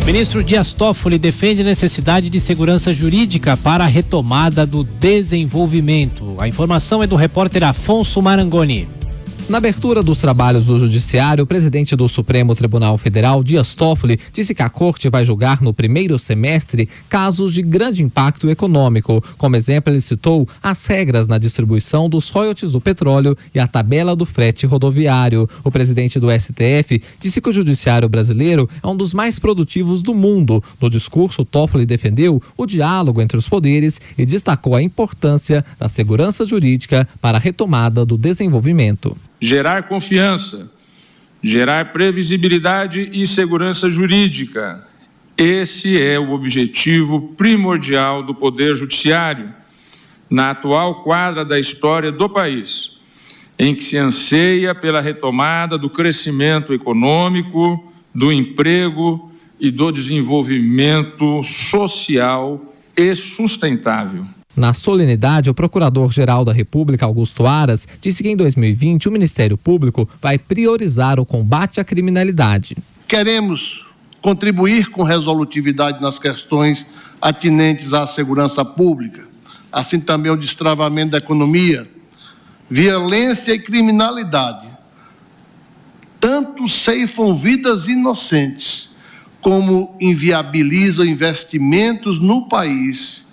Ministro Dias Toffoli defende a necessidade de segurança jurídica para a retomada do desenvolvimento. A informação é do repórter Afonso Marangoni. Na abertura dos trabalhos do Judiciário, o presidente do Supremo Tribunal Federal, Dias Toffoli, disse que a Corte vai julgar no primeiro semestre casos de grande impacto econômico. Como exemplo, ele citou as regras na distribuição dos royalties do petróleo e a tabela do frete rodoviário. O presidente do STF disse que o Judiciário brasileiro é um dos mais produtivos do mundo. No discurso, Toffoli defendeu o diálogo entre os poderes e destacou a importância da segurança jurídica para a retomada do desenvolvimento. Gerar confiança, gerar previsibilidade e segurança jurídica. Esse é o objetivo primordial do Poder Judiciário na atual quadra da história do país, em que se anseia pela retomada do crescimento econômico, do emprego e do desenvolvimento social e sustentável. Na solenidade, o Procurador-Geral da República, Augusto Aras, disse que em 2020 o Ministério Público vai priorizar o combate à criminalidade. Queremos contribuir com resolutividade nas questões atinentes à segurança pública, assim também o destravamento da economia. Violência e criminalidade tanto ceifam vidas inocentes, como inviabilizam investimentos no país,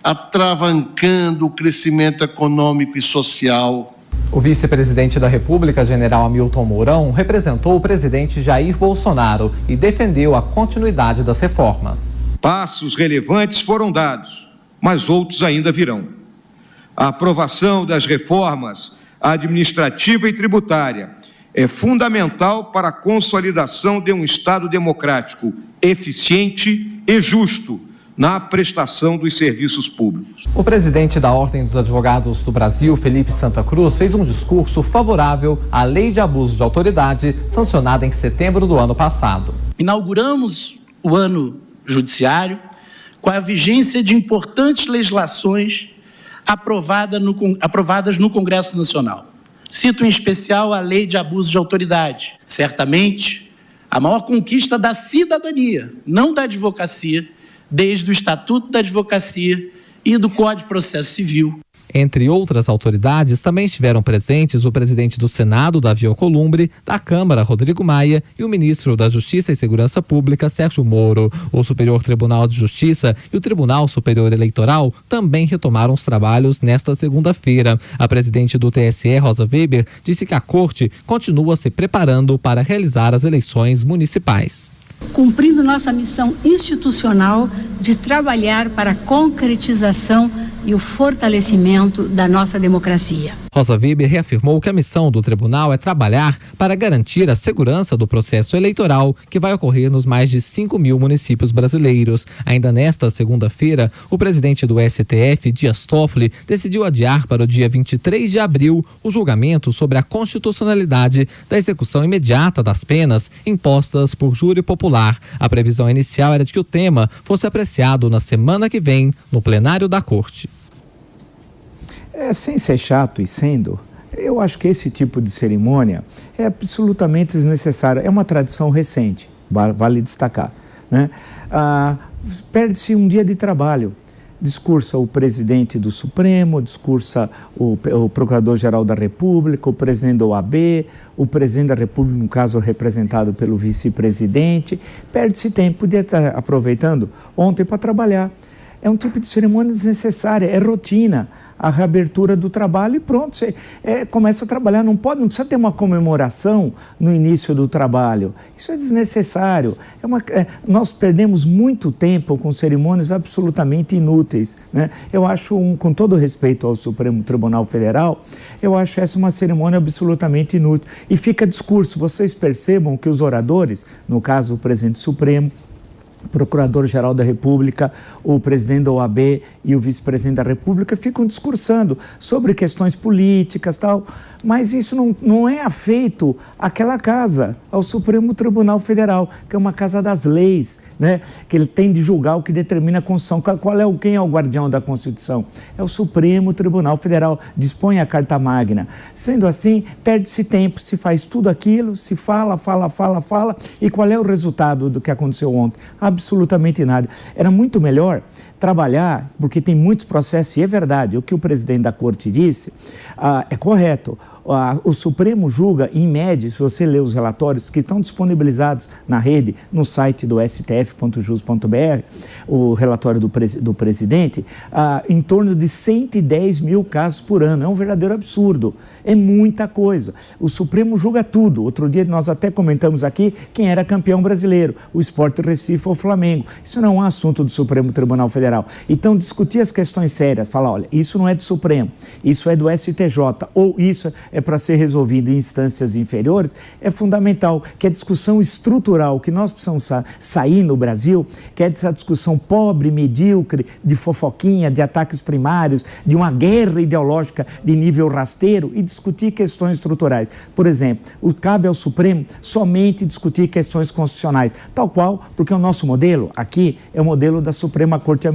atravancando o crescimento econômico e social. O vice-presidente da República, general Hamilton Mourão, representou o presidente Jair Bolsonaro e defendeu a continuidade das reformas. Passos relevantes foram dados, mas outros ainda virão. A aprovação das reformas administrativa e tributária é fundamental para a consolidação de um Estado democrático eficiente e justo na prestação dos serviços públicos. O presidente da Ordem dos Advogados do Brasil, Felipe Santa Cruz, fez um discurso favorável à Lei de Abuso de Autoridade, sancionada em setembro do ano passado. Inauguramos o ano judiciário com a vigência de importantes legislações aprovadas no Congresso Nacional. Cito em especial a Lei de Abuso de Autoridade. Certamente, a maior conquista da cidadania, não da advocacia, desde o Estatuto da Advocacia e do Código de Processo Civil. Entre outras autoridades, também estiveram presentes o presidente do Senado, Davi Alcolumbre, da Câmara, Rodrigo Maia, e o ministro da Justiça e Segurança Pública, Sérgio Moro. O Superior Tribunal de Justiça e o Tribunal Superior Eleitoral também retomaram os trabalhos nesta segunda-feira. A presidente do TSE, Rosa Weber, disse que a Corte continua se preparando para realizar as eleições municipais. Cumprindo nossa missão institucional de trabalhar para a concretização e o fortalecimento da nossa democracia. Rosa Weber reafirmou que a missão do tribunal é trabalhar para garantir a segurança do processo eleitoral que vai ocorrer nos mais de 5.000 municípios brasileiros. Ainda nesta segunda-feira, o presidente do STF, Dias Toffoli, decidiu adiar para o dia 23 de abril o julgamento sobre a constitucionalidade da execução imediata das penas impostas por júri popular. A previsão inicial era de que o tema fosse apreciado na semana que vem no plenário da Corte. Sem ser chato e sendo, eu acho que esse tipo de cerimônia é absolutamente desnecessário. É uma tradição recente, vale destacar, né? Perde-se um dia de trabalho. Discursa o presidente do Supremo, discursa o Procurador-Geral da República, o presidente da OAB, o presidente da República, no caso representado pelo vice-presidente. Perde-se tempo, podia estar aproveitando ontem para trabalhar. É um tipo de cerimônia desnecessária, é rotina. A reabertura do trabalho e pronto, você começa a trabalhar. Não precisa ter uma comemoração no início do trabalho. Isso é desnecessário. Nós perdemos muito tempo com cerimônias absolutamente inúteis, né? Eu acho, com todo respeito ao Supremo Tribunal Federal, eu acho essa uma cerimônia absolutamente inútil. E fica discurso. Vocês percebam que os oradores, no caso o presidente Supremo, o Procurador-Geral da República, o presidente da OAB e o vice-presidente da República ficam discursando sobre questões políticas e tal, mas isso não é afeito àquela casa, ao Supremo Tribunal Federal, que é uma casa das leis, né? Que ele tem de julgar o que determina a Constituição. Quem é o guardião da Constituição? É o Supremo Tribunal Federal, dispõe a Carta Magna. Sendo assim, perde-se tempo, se faz tudo aquilo, se fala, e qual é o resultado do que aconteceu ontem? absolutamente nada. Era muito melhor trabalhar, porque tem muitos processos, e é verdade, o que o presidente da Corte disse é correto. O Supremo julga, em média, se você ler os relatórios que estão disponibilizados na rede, no site do stf.jus.br, o relatório do presidente, em torno de 110 mil casos por ano. É um verdadeiro absurdo. É muita coisa. O Supremo julga tudo. Outro dia nós até comentamos aqui quem era campeão brasileiro, o Sport Recife ou o Flamengo. Isso não é um assunto do Supremo Tribunal Federal. Então, discutir as questões sérias, falar, olha, isso não é do Supremo, isso é do STJ, ou isso é para ser resolvido em instâncias inferiores, é fundamental, que a discussão estrutural que nós precisamos sair no Brasil, que é essa discussão pobre, medíocre, de fofoquinha, de ataques primários, de uma guerra ideológica de nível rasteiro, e discutir questões estruturais. Por exemplo, cabe ao Supremo somente discutir questões constitucionais, tal qual, porque o nosso modelo aqui é o modelo da Suprema Corte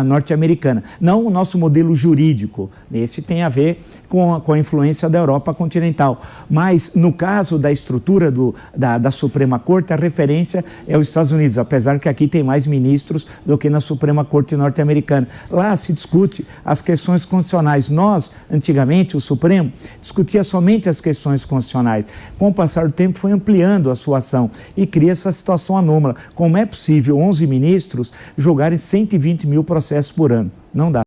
norte-americana, não o nosso modelo jurídico. Esse tem a ver com a influência da Europa continental. Mas, no caso da estrutura da Suprema Corte, a referência é os Estados Unidos, apesar que aqui tem mais ministros do que na Suprema Corte norte-americana. Lá se discute as questões constitucionais. Nós, antigamente, o Supremo, discutia somente as questões constitucionais. Com o passar do tempo, foi ampliando a sua ação e cria essa situação anômala. Como é possível 11 ministros julgarem 120 mil processos por ano? Não dá.